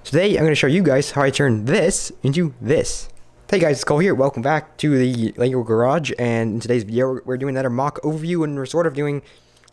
Today I'm going to show you guys how I turn this into this. Hey guys, it's Cole here. Welcome back to the Lego Garage, and in today's video we're doing another mock overview, and we're sort of doing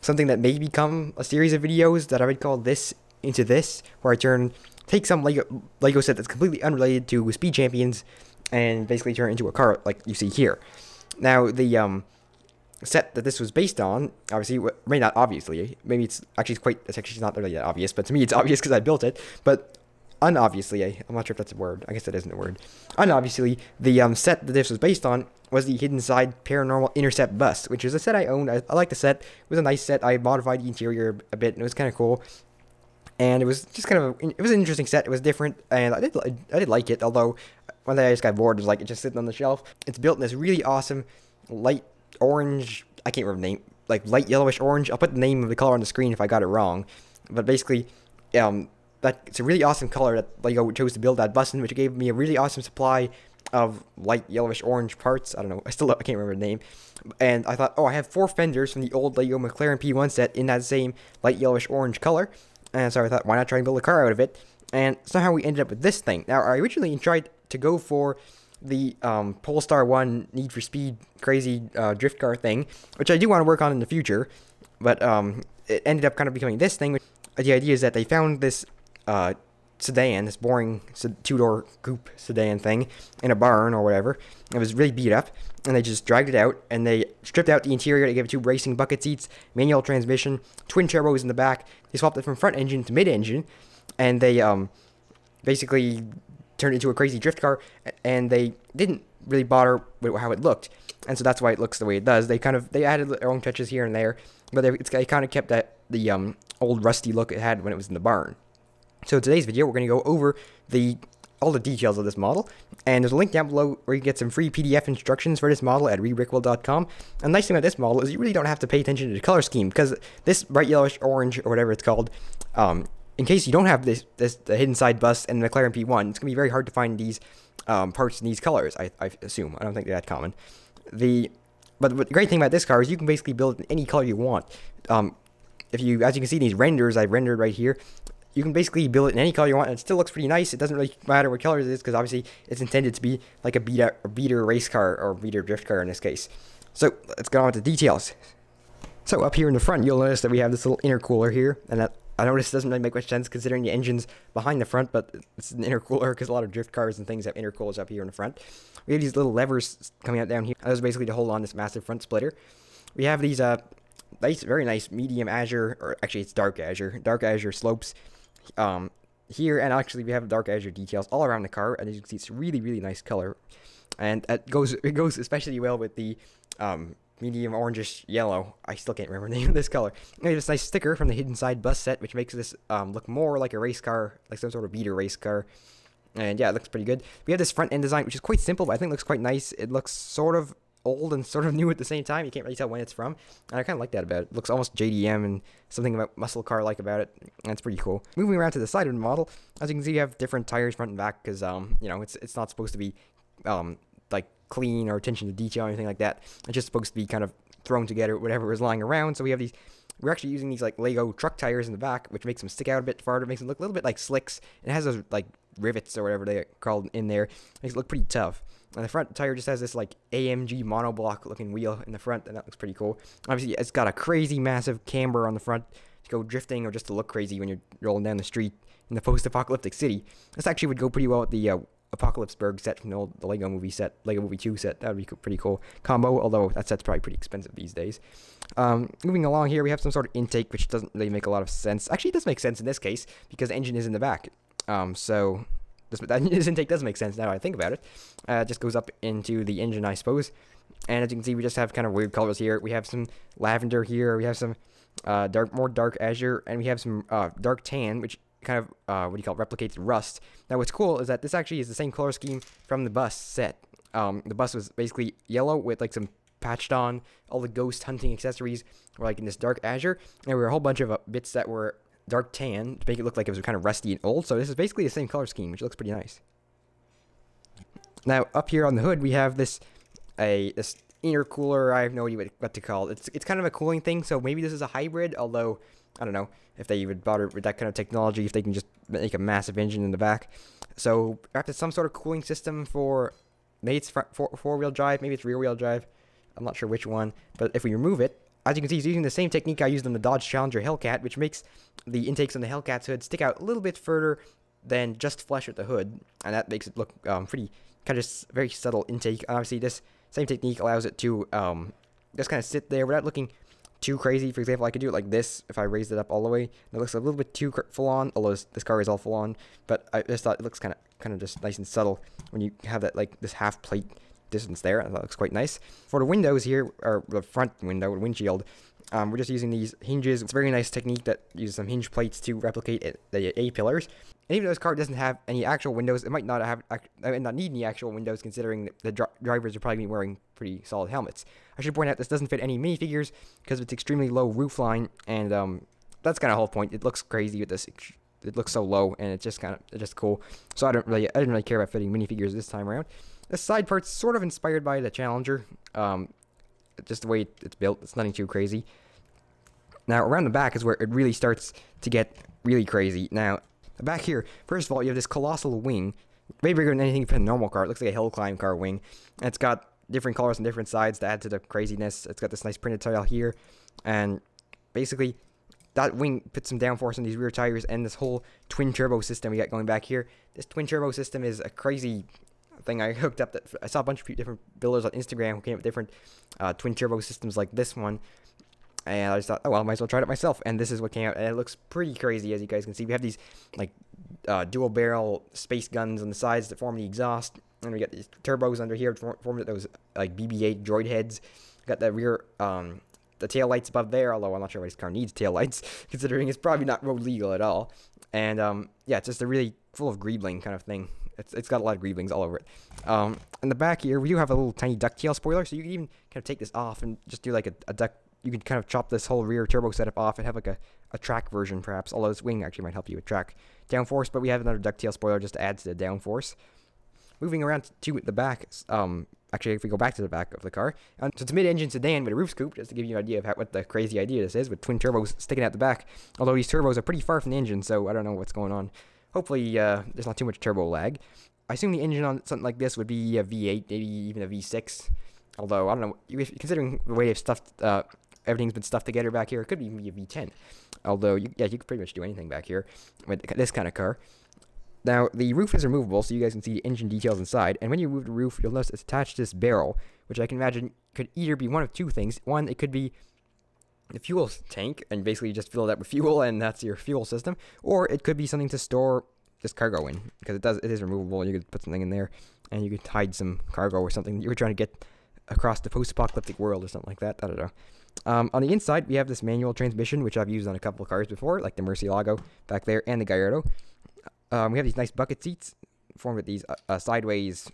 something that may become a series of videos that I would call this into this, where I take some Lego set that's completely unrelated to Speed Champions and basically turn it into a car like you see here. Now the set that this was based on, obviously, maybe not obviously, maybe it's actually not really that obvious, but to me it's obvious because I built it, but unobviously, I'm not sure if that's a word. I guess that isn't a word. Unobviously, the set that this was based on was the Hidden Side Paranormal Intercept Bus, which is a set I owned. I like the set. It was a nice set. I modified the interior a bit, and it was kind of cool. And it was just it was an interesting set. It was different, and I did like it. Although one day I just got bored. It was like it's just sitting on the shelf. It's built in this really awesome light orange. I can't remember the name. Like light yellowish orange. I'll put the name of the color on the screen if I got it wrong. But basically, it's a really awesome color that Lego chose to build that bus in, which gave me a really awesome supply of light yellowish orange parts. I don't know. I can't remember the name. And I thought, oh, I have 4 fenders from the old Lego McLaren P1 set in that same light yellowish orange color. And so I thought, why not try and build a car out of it? And somehow we ended up with this thing. Now, I originally tried to go for the Polestar 1 Need for Speed crazy drift car thing, which I do want to work on in the future. But it ended up kind of becoming this thing. The idea is that they found this sedan, this boring 2-door coupe sedan thing in a barn or whatever. It was really beat up, and they just dragged it out, and they stripped out the interior. They gave it 2 racing bucket seats, manual transmission, twin turbos in the back. They swapped it from front engine to mid engine, and they basically turned it into a crazy drift car, and they didn't really bother with how it looked, and so that's why it looks the way it does. They added their own touches here and there, but they kind of kept the old rusty look it had when it was in the barn. So in today's video, we're going to go over all the details of this model, and there's a link down below where you can get some free PDF instructions for this model at Rebrickable.com. And the nice thing about this model is you really don't have to pay attention to the color scheme, because this bright yellowish orange, or whatever it's called, in case you don't have the Hidden Side bus and the McLaren P1, it's going to be very hard to find these parts in these colors, I assume. I don't think they're that common. But the great thing about this car is you can basically build it in any color you want. As you can see, these renders I've rendered right here, you can basically build it in any color you want, and it still looks pretty nice. It doesn't really matter what color it is, because obviously it's intended to be like a beater race car, or beater drift car in this case. So let's get on with the details. So up here in the front, you'll notice that we have this little intercooler here, and that I noticed doesn't really make much sense considering the engine's behind the front, but it's an intercooler because a lot of drift cars and things have intercoolers up here in the front. We have these little levers coming out down here. That was basically to hold on this massive front splitter. We have these very nice medium azure, or actually it's dark azure slopes here, and actually we have dark azure details all around the car, and as you can see, it's really nice color, and it goes especially well with the medium orangish yellow. I still can't remember the name of this color. We have this nice sticker from the Hidden Side bus set, which makes this look more like a race car, like some sort of beater race car. And yeah, it looks pretty good. We have this front end design, which is quite simple, but I think looks quite nice. It looks sort of old and sort of new at the same time. You can't really tell when it's from, and I kind of like that about it. It looks almost JDM and something about muscle car like about it. That's pretty cool. Moving around to the side of the model, as you can see, you have different tires front and back, because you know, it's not supposed to be like clean or attention to detail or anything like that. It's just supposed to be kind of thrown together whatever is lying around. So we have these. We're actually using these like Lego truck tires in the back, which makes them stick out a bit farther. It makes them look a little bit like slicks. It has those like rivets or whatever they're called in there. Makes it look pretty tough. And the front tire just has this like AMG monoblock looking wheel in the front, and that looks pretty cool. Obviously, it's got a crazy massive camber on the front to go drifting or just to look crazy when you're rolling down the street in the post-apocalyptic city. This actually would go pretty well with the Apocalypseburg set from the Lego Movie set, Lego Movie 2 set. That would be pretty cool combo, although that set's probably pretty expensive these days. Moving along here, we have some sort of intake, which doesn't really make a lot of sense. Actually, it does make sense in this case, because the engine is in the back. So this intake does make sense now that I think about it. It just goes up into the engine, I suppose. And as you can see, we just have kind of weird colors here. We have some lavender here. We have some more dark azure, and we have some dark tan, which kind of replicates rust. Now what's cool is that this actually is the same color scheme from the bus set. The bus was basically yellow with like some patched on. All the ghost hunting accessories were like in this dark azure, and there were a whole bunch of bits that were dark tan to make it look like it was kind of rusty and old. So this is basically the same color scheme, which looks pretty nice. Now up here on the hood, we have this intercooler. I have no idea what to call it. It's kind of a cooling thing, so maybe this is a hybrid, although I don't know if they even bother with that kind of technology, if they can just make a massive engine in the back. So perhaps it's some sort of cooling system for, maybe it's four-wheel drive, maybe it's rear-wheel drive. I'm not sure which one, but if we remove it, as you can see, it's using the same technique I used on the Dodge Challenger Hellcat, which makes the intakes on the Hellcat's hood stick out a little bit further than just flush with the hood, and that makes it look pretty, kind of just very subtle intake. Obviously, this same technique allows it to just kind of sit there without looking too crazy. For example, I could do it like this if I raised it up all the way. It looks a little bit too full on, although this car is all full on. But I just thought it looks kind of just nice and subtle when you have that, like, this half plate distance there. And that looks quite nice. For the windows here, or the front window, windshield, we're just using these hinges. It's a very nice technique that uses some hinge plates to replicate the A-pillars. And even though this car doesn't have any actual windows, it might not need any actual windows, considering the drivers are probably wearing pretty solid helmets. I should point out this doesn't fit any minifigures because of its extremely low roofline, and that's kind of the whole point. It looks crazy with this. It looks so low, and it's just cool. So I didn't really care about fitting minifigures this time around. The side part's sort of inspired by the Challenger, just the way it's built. It's nothing too crazy. Now around the back is where it really starts to get really crazy. Now back here, first of all, you have this colossal wing, way bigger than anything from a normal car. It looks like a hill climb car wing. And it's got different colors on different sides to add to the craziness. It's got this nice printed tile here, and basically that wing puts some downforce on these rear tires, and this whole twin turbo system we got going back here. This twin turbo system is a crazy thing I hooked up. That I saw a bunch of different builders on Instagram who came up with different twin turbo systems like this one. And I just thought, oh well, I might as well try it myself. And this is what came out, and it looks pretty crazy, as you guys can see. We have these like dual barrel space guns on the sides that form the exhaust, and we got these turbos under here to form those like BB-8 droid heads. We got the rear, the tail lights above there. Although I'm not sure why this car needs tail lights, considering it's probably not road legal at all. And yeah, it's just a really full of greebling kind of thing. It's got a lot of greeblings all over it. In the back here, we do have a little tiny ducktail spoiler, so you can even kind of take this off and just do like a duck. You can kind of chop this whole rear turbo setup off and have like a track version, perhaps. Although this wing actually might help you with track downforce, but we have another ducktail spoiler just to add to the downforce. Moving around to the back, actually, if we go back to the back of the car, so it's a mid-engine sedan with a roof scoop, just to give you an idea of what the crazy idea this is, with twin turbos sticking out the back. Although these turbos are pretty far from the engine, so I don't know what's going on. Hopefully, there's not too much turbo lag. I assume the engine on something like this would be a V8, maybe even a V6. Although, I don't know, considering the way they've stuffed, everything's been stuffed together back here, it could be a V10. Although, you could pretty much do anything back here with this kind of car. Now, the roof is removable, so you guys can see the engine details inside. And when you remove the roof, you'll notice it's attached to this barrel, which I can imagine could either be one of two things. One, it could be the fuel tank, and basically you just fill it up with fuel, and that's your fuel system. Or it could be something to store this cargo in, because it is removable, and you could put something in there, and you could hide some cargo or something you were trying to get across the post-apocalyptic world or something like that. I don't know. On the inside, we have this manual transmission, which I've used on a couple of cars before, like the Murcielago back there, and the Gallardo. We have these nice bucket seats formed with these sideways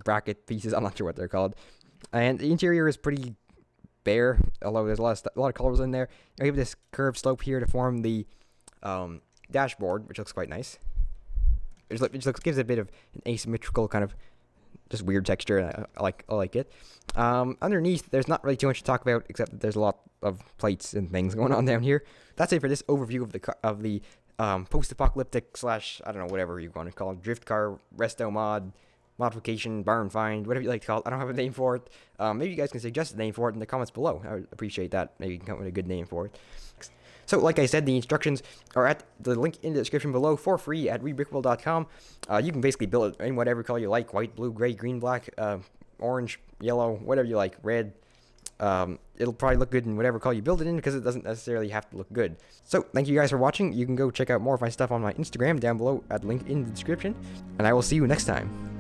bracket pieces. I'm not sure what they're called. And the interior is pretty bare, although there's a lot of colors in there. We have this curved slope here to form the dashboard, which looks quite nice. It just gives it a bit of an asymmetrical kind of just weird texture, and I like it. Underneath, there's not really too much to talk about, except that there's a lot of plates and things going on down here. That's it for this overview of the post-apocalyptic / I don't know, whatever you want to call it, drift car, resto mod, modification, barn find, whatever you like to call it. I don't have a name for it. Maybe you guys can suggest a name for it in the comments below. I would appreciate that. Maybe you can come up with a good name for it. So, like I said, the instructions are at the link in the description below for free at Rebrickable.com. You can basically build it in whatever color you like: white, blue, gray, green, black, orange, yellow, whatever you like, red. It'll probably look good in whatever color you build it in, because it doesn't necessarily have to look good. So, thank you guys for watching. You can go check out more of my stuff on my Instagram down below at the link in the description, and I will see you next time.